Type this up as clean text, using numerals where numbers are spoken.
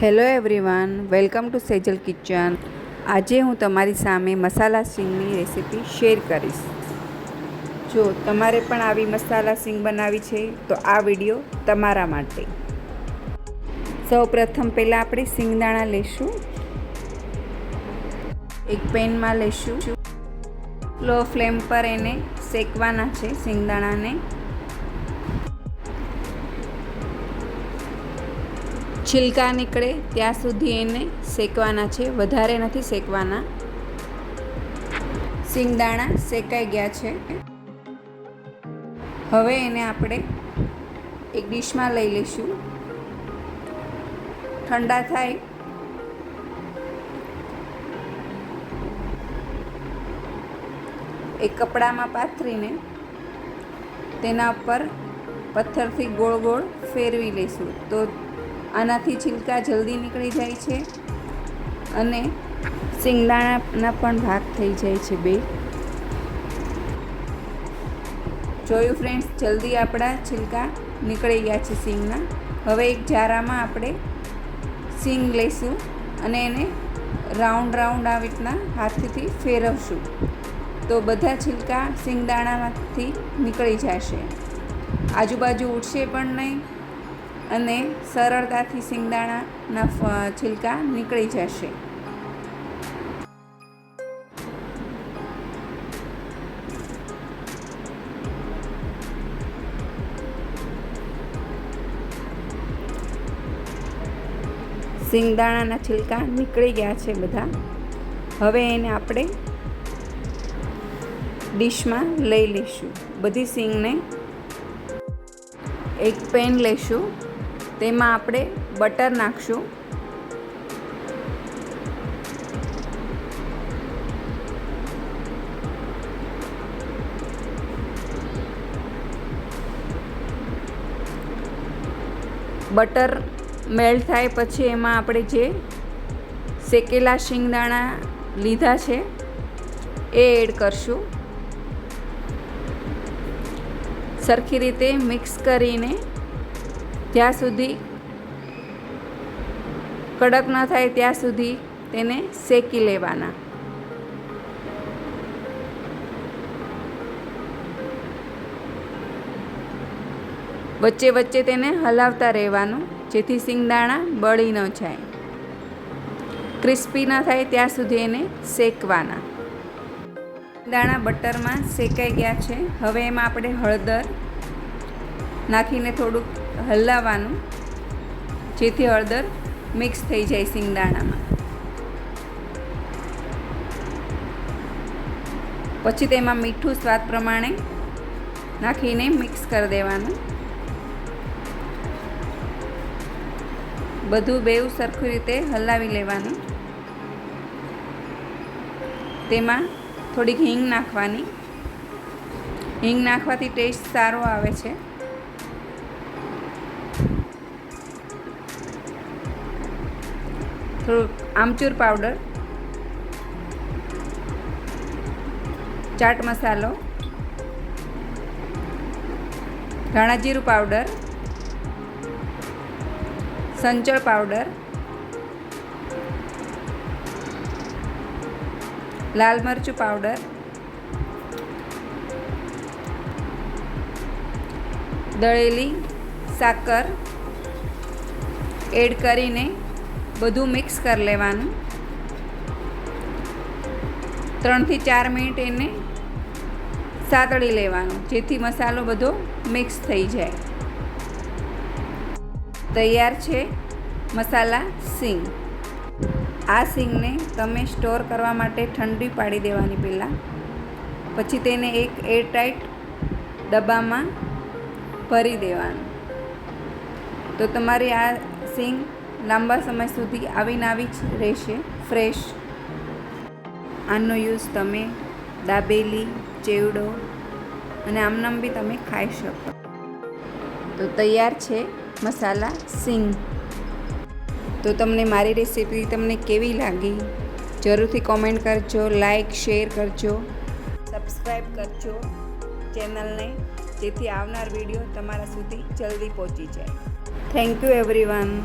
Hello everyone, welcome to Sejal kitchen. આજે હું તમારી સામે મસાલા સિંગની રેસીપી શેર કરીશ. જો તમારે પણ આવી મસાલા સિંગ બનાવી છે તો આ વિડીયો તમારા માટે. સૌ પ્રથમ પહેલાં આપણે સિંગદાણા લઈશું. એક પેનમાં લઈશું. લો ફ્લેમ પર એને શેકવાના છે સિંગદાણાને. છિલકા નીકળે ત્યાં સુધી એને શેકવાના છે, વધારે નથી શેકવાના. સિંગદાણા શેકાઈ ગયા છે. હવે એને આપણે એક ડીશમાં લઈ લઈશું. ઠંડા થાય એક કપડામાં પાથરીને તેના ઉપર પથ્થરથી ગોળ ગોળ ફેરવી લઈશું. તો આનાથી છિલકા જલ્દી નીકળી જાય છે અને સિંગદાણાના પણ ભાગ થઈ જાય છે બે. જોયું ફ્રેન્ડ્સ, જલ્દી આપણા છિલકા નીકળી ગયા છે સિંગના. હવે એક જારામાં આપણે સિંગ લઈશું અને એને રાઉન્ડ રાઉન્ડ આવી રીતના હાથથી ફેરવશું તો બધા છિલકા સિંગદાણામાંથી નીકળી જશે. આજુબાજુ ઉડશે પણ નહીં અને સરળતાથી સિંગદાણાના છિલકા નીકળી જશે. સિંગદાણાના છિલકા નીકળી ગયા છે બધા. હવે એને આપણે ડીશમાં લઈ લઈશું. બધી સિંગને એક પેન લઈશું. તેમાં આપણે બટર નાખશું. બટર મેલ્ટ થાય પછી એમાં આપણે જે શેકેલા શિંગદાણા લીધા છે એ એડ કરશું. સરખી રીતે મિક્સ કરીને જ્યાં સુધી કડક ન થાય ત્યાં સુધી તેને શેકી લેવાના. વચ્ચે વચ્ચે તેને હલાવતા રહેવાનું જેથી સિંગદાણા બળી ન જાય. ક્રિસ્પી ન થાય ત્યાં સુધી એને શેકવાના. દાણા બટરમાં શેકાઈ ગયા છે. હવે એમાં આપણે હળદર નાખીને થોડુંક હલાવવાનું જેથી હળદર મિક્સ થઈ જાય સિંગદાણામાં. પછી તેમાં મીઠું સ્વાદ પ્રમાણે નાખીને મિક્સ કરી દેવાનું. બધું બેઉ સરખી રીતે હલાવી લેવાનું. તેમાં થોડીક હિંગ નાખવાની. હિંગ નાખવાથી ટેસ્ટ સારો આવે છે. થોડુંક આમચૂર પાવડર, ચાટ મસાલો, ધાણા જીરું પાવડર, સંચળ પાવડર, લાલ મરચું પાવડર, દળેલી સાકર એડ કરીને બધું મિક્સ કરી લેવાનું. 3 થી 4 મિનિટ એને સાતળી લેવાનું જેથી મસાલો બધો મિક્સ થઈ જાય. તૈયાર છે મસાલા સિંગ. આ સિંગને તમે સ્ટોર કરવા માટે ઠંડી પાડી દેવાની પહેલાં. પછી તેને એક એરટાઈટ ડબ્બામાં ભરી દેવાનું. તો તમારી આ સિંગ લાંબા સમય સુધી આવીને આવી જ રહેશે, ફ્રેશ. આનો યુઝ તમે દાબેલી, ચેવડો અને આમનામ બી તમે ખાઈ શકો. તો તૈયાર છે મસાલા સિંગ. તો તમને મારી રેસીપી તમને કેવી લાગી જરૂરથી કોમેન્ટ કરજો, લાઈક શેર કરજો, સબસ્ક્રાઈબ કરજો ચેનલને જેથી આવનાર વિડીયો તમારા સુધી જલ્દી પહોંચી જાય. Thank you everyone.